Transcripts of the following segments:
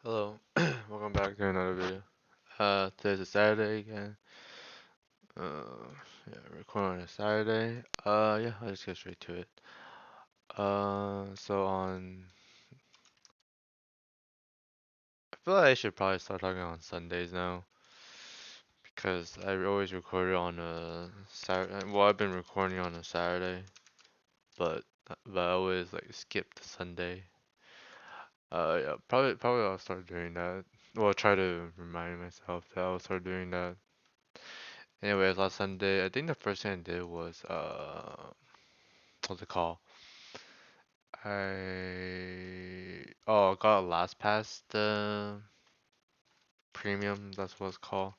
Hello, welcome back to another video. Today's a Saturday again. Yeah, recording on a Saturday. Yeah, I'll just get straight to it. So I feel like I should probably start talking on Sundays now because I always recorded on a Saturday. Well, I've been recording on a Saturday, but I always like skip the Sunday. Yeah, probably I'll start doing that. Well, I'll try to remind myself that I'll start doing that. Anyways, last Sunday, I think the first thing I did was what's it called? I got a last pass, the premium, that's what it's called.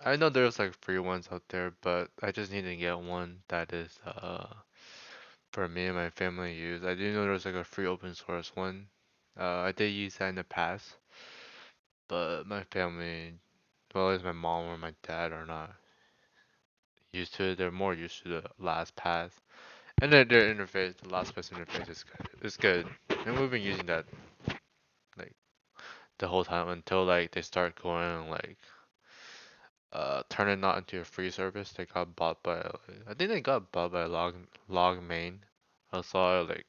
I know there's like free ones out there, but I just need to get one that is for me and my family to use. I didn't know there was like a free open source one. I did use that in the past, but my family, well, at least my mom or my dad are not used to it. They're more used to the last pass. And their interface, the last pass interface is good. It's good. And we've been using that like the whole time until like they start going like turn it not into a free service. They got bought by I think they got bought by Logmain. I saw like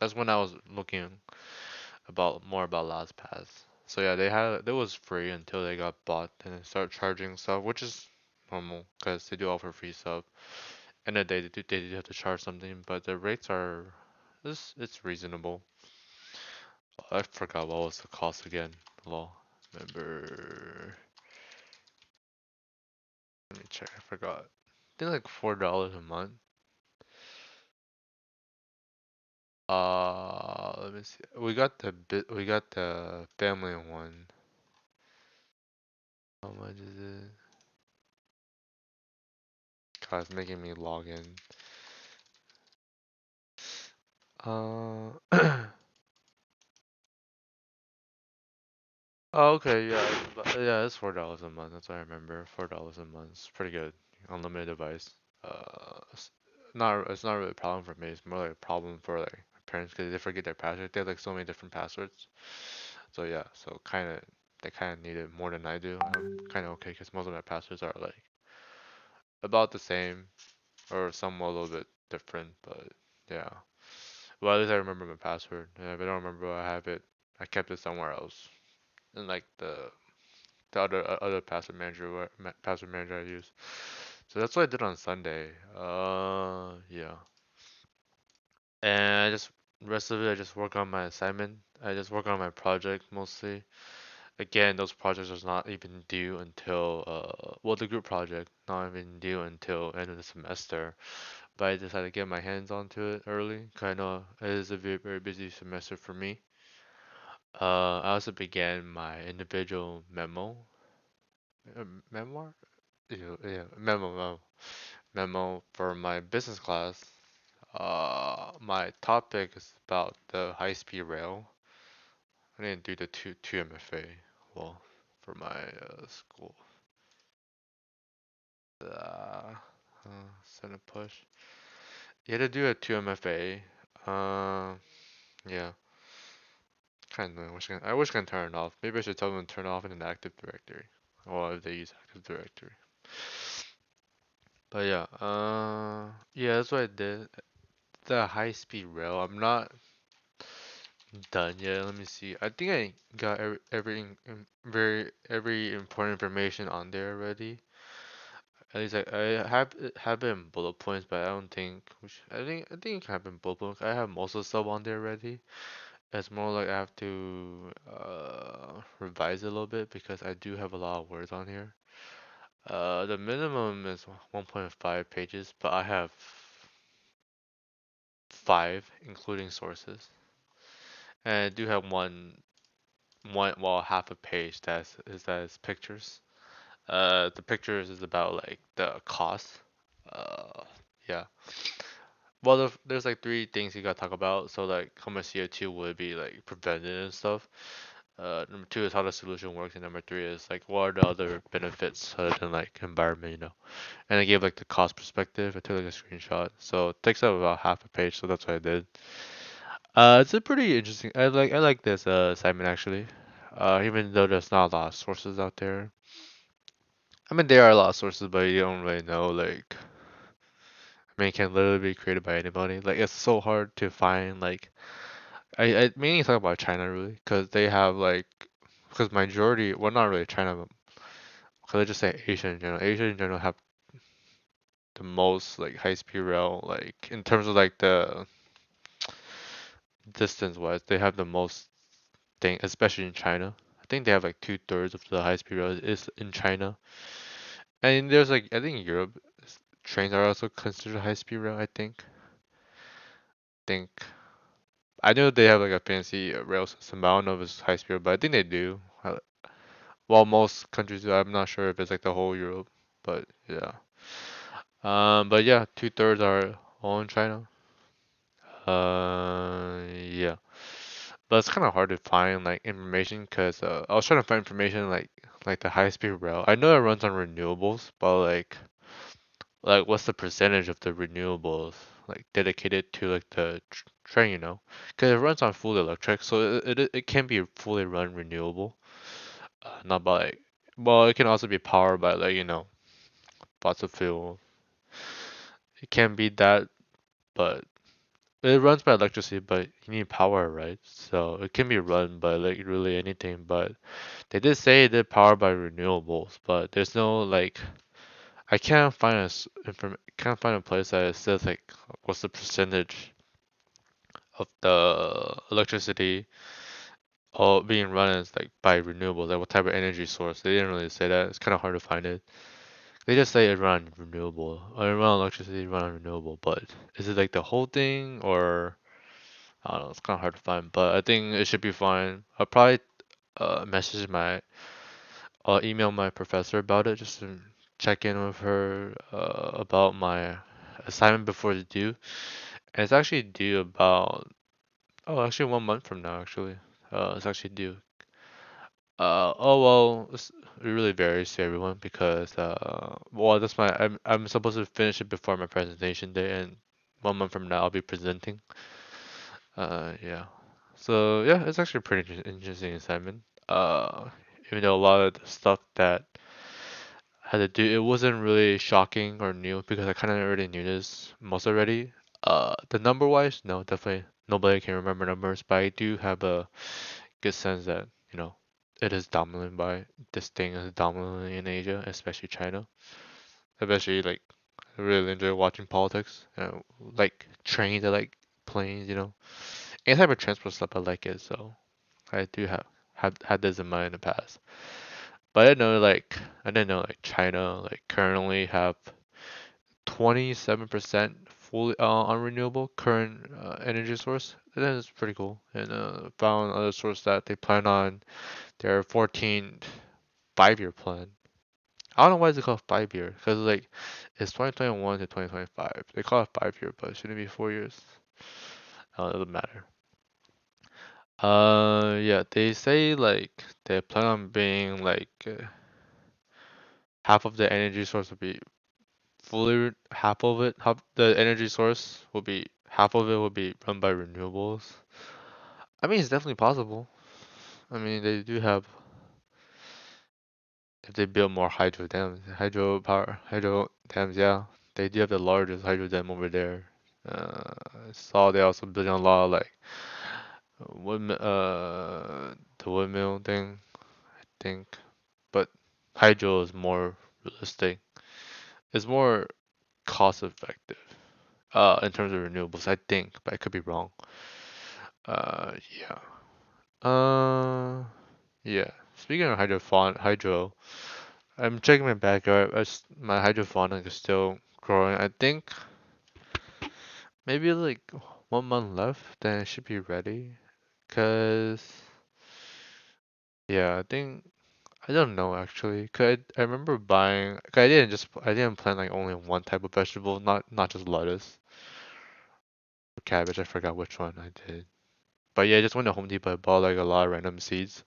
that's when I was looking about more about LastPass. So yeah, it was free until they got bought and they start charging stuff, which is normal because they do offer free stuff. And then they do have to charge something, but the rates are it's reasonable. I forgot what was the cost again. Lol. Remember? Let me check. I forgot. I think like $4 a month. Let me see. We got the family one. How much is it? God, it's making me log in. Uh, oh, okay, yeah, yeah, it's $4 a month. That's what I remember. $4 a month. It's pretty good. Unlimited device. It's not really a problem for me. It's more like a problem for like my parents because they forget their password. They have like so many different passwords. So yeah, they kind of need it more than I do. I'm kind of okay because most of my passwords are like about the same or some a little bit different, but yeah. Well, at least I remember my password. And if I don't remember where I have it, I kept it somewhere else. And like the other password manager I use. So that's what I did on Sunday. Yeah. And rest of it I just work on my assignment. I just work on my project mostly. Again, those projects are not even due until well, the group project not even due until end of the semester. But I decided to get my hands onto it early. Kind of it is a very busy semester for me. I also began my individual memoir. Yeah, memo for my business class. My topic is about the high-speed rail. I didn't do the two MFA. Well, for my school. Send a push. You had to do a 2 MFA. Yeah. Kind of annoying. I wish I can turn it off. Maybe I should tell them to turn it off in an Active Directory. Or if they use Active Directory. But yeah, yeah, that's what I did. The high speed rail. I'm not done yet. Let me see. I think I got every important information on there already. At least I have it in bullet points, but I don't think I think I have it in bullet points. I have most of the stuff on there already. It's more like I have to revise it a little bit because I do have a lot of words on here. The minimum is 1.5 pages, but I have five, including sources. And I do have well, half a page that is pictures. The pictures is about like the cost. Uh, yeah. Well, there's like three things you gotta talk about. So like how much CO2 would be like prevented and stuff. Number two is how the solution works, and number three is like what are the other benefits other than like environment. And I gave like the cost perspective. I took like a screenshot, so it takes up about half a page. So that's what I did. It's a pretty interesting. I like this assignment actually. Even though there's not a lot of sources out there. I mean, there are a lot of sources, but you don't really know. Like, I mean, it can literally be created by anybody. Like, it's so hard to find. Like, I mainly talk about China really, because they have like, because majority, well, not really China, but because I just say Asia in general. Asia in general have the most like high-speed rail. Like, in terms of like the distance-wise, they have the most thing, especially in China. I think they have like two-thirds of the high-speed rail is in China. And there's like, I think Europe trains are also considered high-speed rail. I think I know they have like a fancy rail system, but I don't know if it's high-speed, but I think they do. Well, most countries do. I'm not sure if it's like the whole Europe, but yeah. But yeah, two-thirds are all in China. Yeah. But it's kind of hard to find like information because I was trying to find information like the high-speed rail. I know it runs on renewables, but like what's the percentage of the renewables like dedicated to like the train, you know? Because it runs on full electric, so it can be fully run renewable, not by like, well, it can also be powered by like fossil fuel. It can be that, but it runs by electricity, but you need power, right? So it can be run by like really anything, but they did say it did power by renewables, but there's no like I can't find a place that it says like what's the percentage of the electricity all being run as like by renewables, like what type of energy source. They didn't really say that. It's kind of hard to find it. They just say it run on renewable or it run on electricity, run on renewable, but is it like the whole thing or I don't know, it's kind of hard to find, but I think it should be fine. I'll probably message my email my professor about it just to check in with her about my assignment before it's due. And it's actually due about actually 1 month from now actually. It's actually due. It really varies to everyone because well that's my I'm supposed to finish it before my presentation day and 1 month from now I'll be presenting. Yeah. So yeah, it's actually a pretty interesting assignment. Even though a lot of the stuff that I had to do, it wasn't really shocking or new because I kind of already knew this most already. The number wise, no, definitely nobody can remember numbers, but I do have a good sense that, it is dominant by this thing is dominant in Asia, especially China. Especially like I really enjoy watching politics. Like trains, I like planes. Any type of transport stuff, I like it. So I do have had this in mind in the past. But I didn't know like China like currently have 27% fully on renewable current energy source. That is pretty cool. And found other source that they plan on their 14 5-year plan. I don't know why it's called 5-year because like it's 2021 to 2025. They call it 5-year, but it shouldn't be 4 years. It doesn't matter. Yeah, they say like they plan on being like half of the energy source will be half the energy source will be half of it will be run by renewables. I mean, it's definitely possible. I mean, they do have if they build more hydro dams, yeah, they do have the largest hydro dam over there. I saw they also building a lot of like the windmill thing, I think, but hydro is more realistic. It's more cost effective in terms of renewables, I think, but I could be wrong. Yeah. Uh, yeah. Speaking of hydro, I'm checking my backyard. My hydroponic is still growing. I think maybe like 1 month left, then it should be ready. Cause yeah, I don't know actually. Cause I remember buying. Cause I didn't plant like only one type of vegetable, not just lettuce or cabbage. I forgot which one I did. But yeah, I just went to Home Depot. I bought like a lot of random seeds.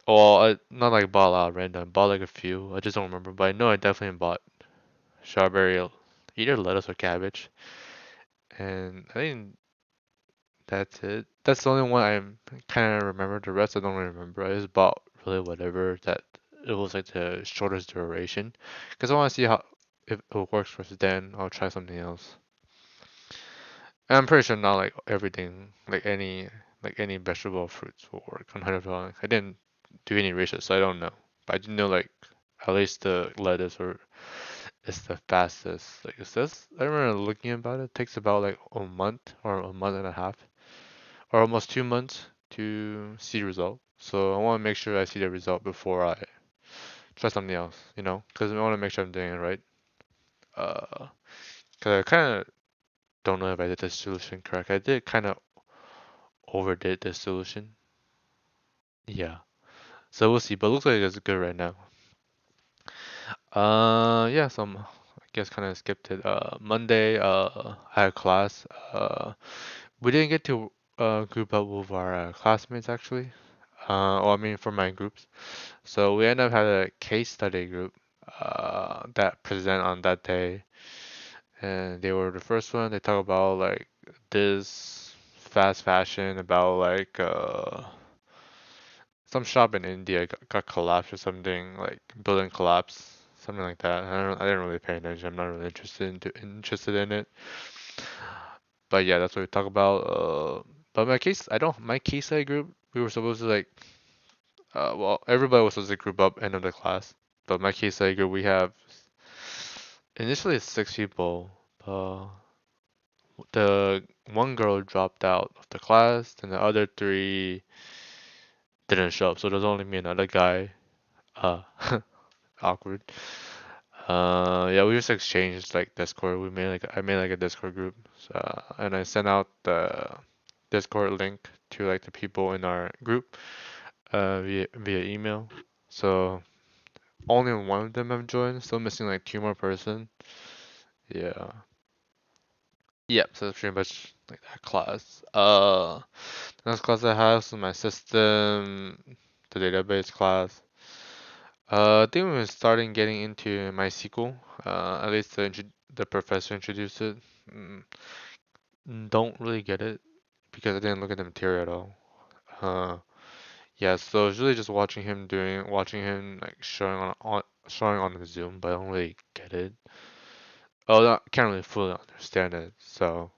Well, not like bought a lot of random. Bought like a few. I just don't remember. But I know I definitely bought strawberry, either lettuce or cabbage. And I think That's it. That's the only one I kind of remember. The rest I don't really remember. I just bought really whatever that it was like the shortest duration, because I want to see how if it works first. Then I'll try something else. And I'm pretty sure not like everything, like any vegetable or fruits will work on 100%. I didn't do any research, so I don't know. But I do know like at least the lettuce or is the fastest. Like it says, I remember looking about it. Takes about like a month or a month and a half or almost 2 months to see result. So I want to make sure I see the result before I try something else, you know, because I want to make sure I'm doing it right. Uh, because I kind of don't know if I did the solution correct. I did kind of overdid the solution. Yeah. So we'll see, but it looks like it's good right now. Yeah, I guess kind of skipped it. Monday, I had class. We didn't get to group up with our classmates actually. Well, I mean for my groups. So we ended up had a case study group that present on that day, and they were the first one. They talk about like this fast fashion about like some shop in India got collapsed or something, like building collapse, something like that. I didn't really pay attention. I'm not really interested in it. But yeah, that's what we talk about. But my case study group, we were supposed to like, well, everybody was supposed to group up end of the class. But my case study group, we have initially it's 6 people. The one girl dropped out of the class, and the other three didn't show up. So there's only me and another guy. Uh, awkward. Yeah, we just exchanged like Discord. I made like a Discord group, and I sent out the Discord link to like the people in our group via email. So only one of them have joined. Still missing like two more person. Yeah. Yep. So that's pretty much like that class. The next class I have is my system, the database class. I think we're starting getting into MySQL. At least the professor introduced it. Mm, don't really get it because I didn't look at the material at all. Uh, yeah, so it's really just watching him like showing on the Zoom, but I don't really get it. Oh, I can't really fully understand it. So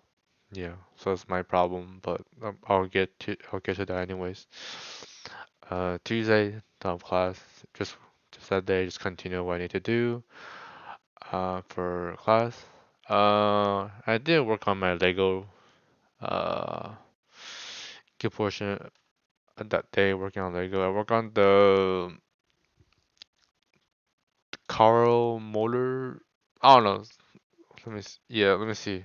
yeah, so it's my problem, but I'll get to that anyways. Tuesday, top class, just that day, just continue what I need to do. For class. I did work on my Lego. Uh, good portion of that day working on Lego. I work on the Carl motor. I don't know. Yeah, let me see.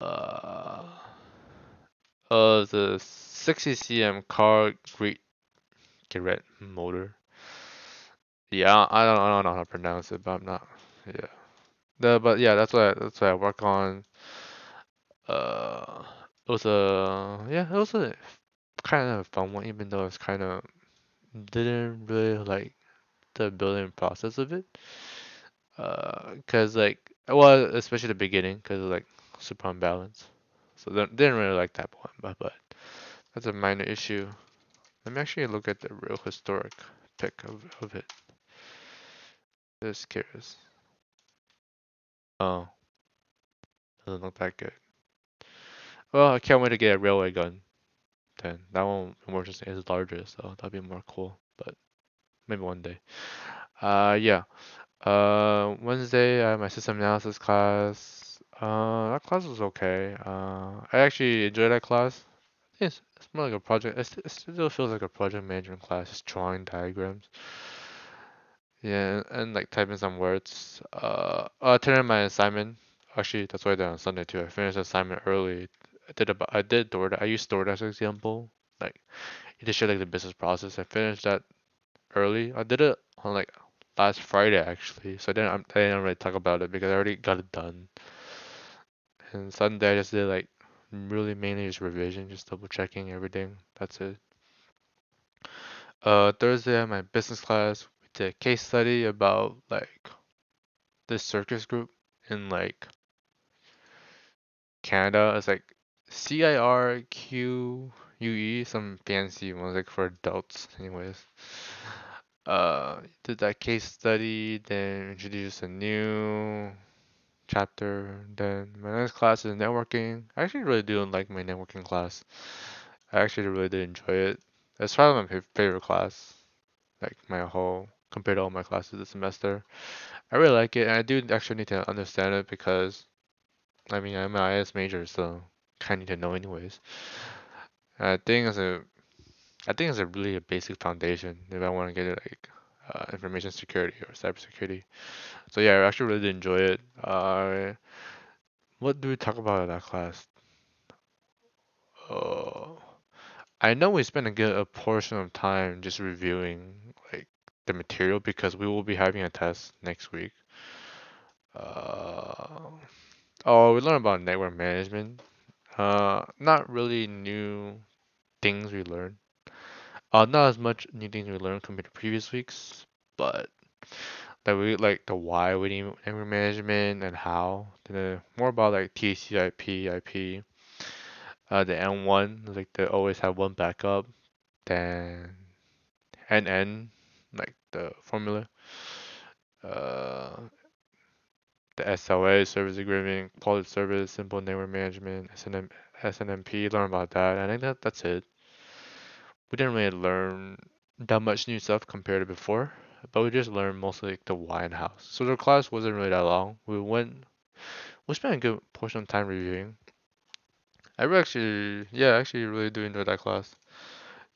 Uh, the 60 cm car great Garrett motor. Yeah, I don't know how to pronounce it, but I'm not. Yeah. But yeah, that's what I work on. Uh, it was a kind of a fun one, even though it's kind of didn't really like the building process of it. 'Cause like, well, especially the beginning, 'cause like super unbalanced. So didn't really like that one, but that's a minor issue. Let me actually look at the real historic pic of it. Just curious. Oh, doesn't look that good. Well, I can't wait to get a railway gun. Then that one more just is larger, so that'd be more cool. But maybe one day. Yeah. Wednesday, I had my system analysis class. That class was okay. I actually enjoyed that class. It's more like a project. It still feels like a project management class, just drawing diagrams. Yeah, and like typing some words. I turned in my assignment. Actually, that's why I did it on Sunday too. I finished the assignment early. I did DoorDash. I used DoorDash as an example. Like, it just showed like the business process. I finished that early. I did it on like last Friday actually, so I didn't really talk about it because I already got it done. And Sunday I just did like really mainly just revision, just double checking everything. That's it. Thursday I had my business class. We did a case study about like this circus group. in like Canada. It's like CIRQUE, some fancy ones like for adults, anyways. Did that case study, then introduced a new chapter. Then my next class is networking. I actually really do like my networking class. I actually really did enjoy it. It's probably my favorite class, like my whole compared to all my classes this semester. I really like it, and I do actually need to understand it because I mean I'm an IS major, so kind of need to know anyways. I think it's a I think it's a really a basic foundation if I want to get it like information security or cybersecurity. So yeah, I actually really did enjoy it. What do we talk about in that class? Uh, I know we spent a good a portion of time just reviewing like the material because we will be having a test next week. Uh, oh, we learned about network management. Not really new things we learned. Not as much new things we learned compared to previous weeks, but that we like the why we need network management and how. More about like TCP, IP. The N1, like they always have one backup. Then NN, like the formula. Uh, the SLA, service agreement, quality service, simple network management, SNMP, learn about that. I think that's it. We didn't really learn that much new stuff compared to before, but we just learned mostly like the why and how. So the class wasn't really that long. We spent a good portion of time reviewing. I really actually, yeah, I actually really do enjoy that class.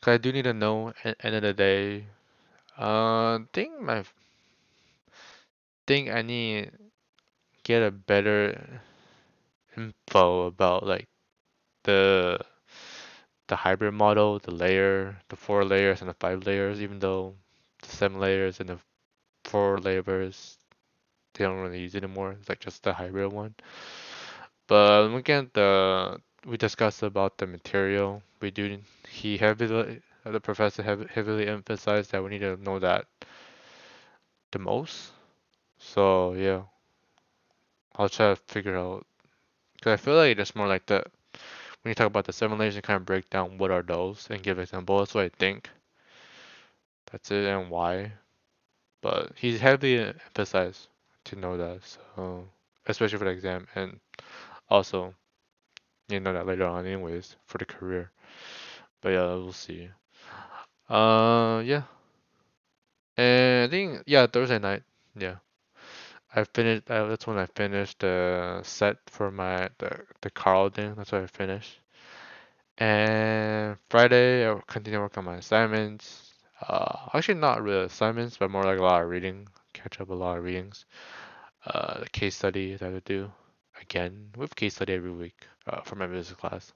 Cause I do need to know at end of the day. Think I need get a better info about like the the hybrid model, the 4 layers and the 5 layers, even though the 7 layers and the 4 layers they don't really use it anymore. It's like just the hybrid one. But looking at we discussed about the material. The professor heavily emphasized that we need to know that the most. So yeah, I'll try to figure out. Cause I feel like it's more like when you talk about the 7 layers, you kind of break down what are those and give examples. That's what I think. That's it and why. But he's heavily emphasized to know that. So especially for the exam and also you know that later on anyways for the career. But yeah, we'll see. Yeah. And I think yeah, Thursday night. Yeah. I finished that's when I finished the set for the Carl thing. That's what I finished. And Friday, I'll continue to work on my assignments. Actually, not really assignments, but more like a lot of reading. Catch up a lot of readings. The case study that I would do again with case study every week for my business class.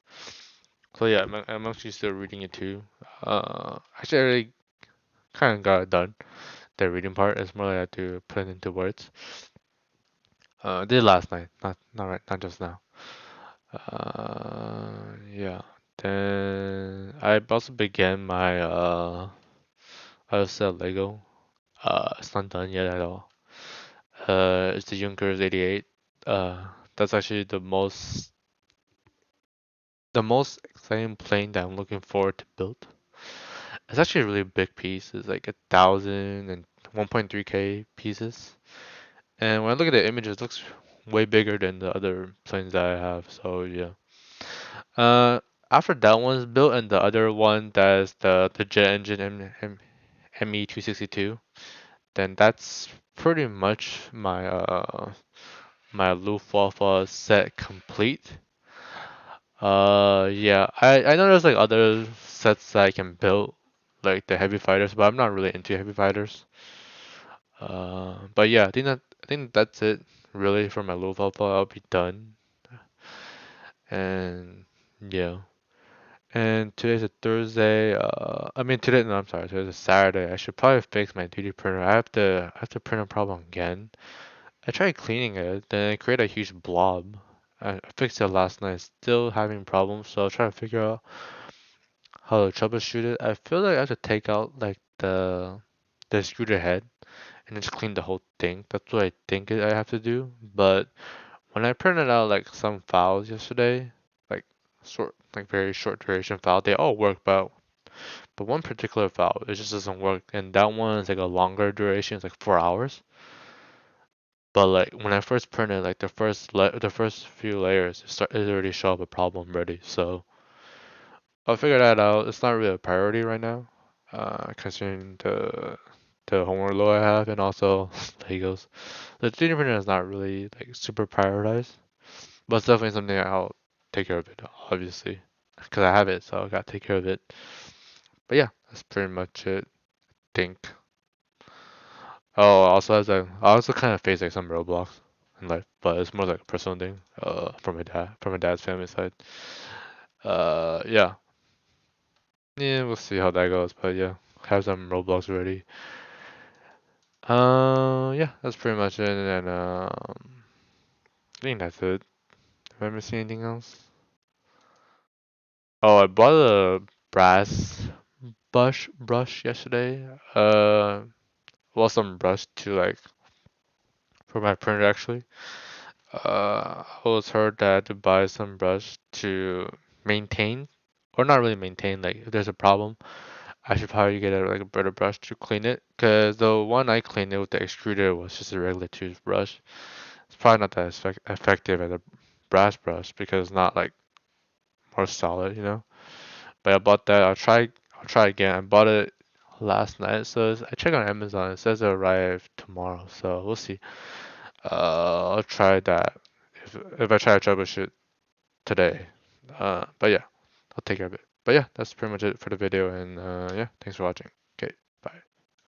So yeah, I'm actually still reading it too. Actually, I already kind of got it done. The reading part is more like I have to put it into words. I did it last night, not right, not just now. Yeah. Then I also began my I sell Lego. It's not done yet at all. It's the Junkers 88. That's actually the most exciting plane that I'm looking forward to build. It's actually a really big piece. It's like 1,003K pieces. And when I look at the images, it looks way bigger than the other planes that I have. So yeah. Uh, After that one's built and the other one that's the jet engine ME262, then that's pretty much my Luftwaffe set complete. Yeah, I know there's like other sets that I can build, like the heavy fighters, but I'm not really into heavy fighters. But yeah, I think that's it really for my Luftwaffe. I'll be done, and yeah. And today's a Thursday. I mean today. No, I'm sorry. Today's a Saturday. I should probably fix my 3D printer. I have to print a problem again. I tried cleaning it, then it created a huge blob. I fixed it last night. Still having problems, so I'll try to figure out how to troubleshoot it. I feel like I have to take out like the extruder head and just clean the whole thing. That's what I think I have to do. But when I printed out like some files yesterday, like like very short duration file, they all work, but one particular file it just doesn't work, and that one is like a longer duration, it's like 4 hours. But like when I first printed, like the first few layers, it already show up a problem already. So I'll figure that out. It's not really a priority right now, considering the homework load I have and also Legos. The 3D printer is not really like super prioritized, but it's definitely something I'll take care of it, obviously, because I have it, so I gotta take care of it. But yeah, that's pretty much it. Think. Oh, also I also kind of face like some roadblocks in life, but it's more like a personal thing. From my dad's family side. Yeah, yeah, we'll see how that goes. But yeah, have some roadblocks ready. Yeah, that's pretty much it. And I think that's it. Have I missed anything else? Oh, I bought a brass brush yesterday. Well, some brush to like for my printer actually. I was heard that I had to buy some brush to maintain, or not really maintain. Like if there's a problem, I should probably get like a better brush to clean it. Cause the one I cleaned it with the extruder was just a regular toothbrush. It's probably not that effective as a brass brush because it's not like more solid, you know. But I bought that. I'll try again. I bought it last night, so I checked on Amazon. It says it'll arrive tomorrow, so we'll see. I'll try that if I try to troubleshoot today. But yeah, I'll take care of it. But yeah, that's pretty much it for the video, and yeah, thanks for watching.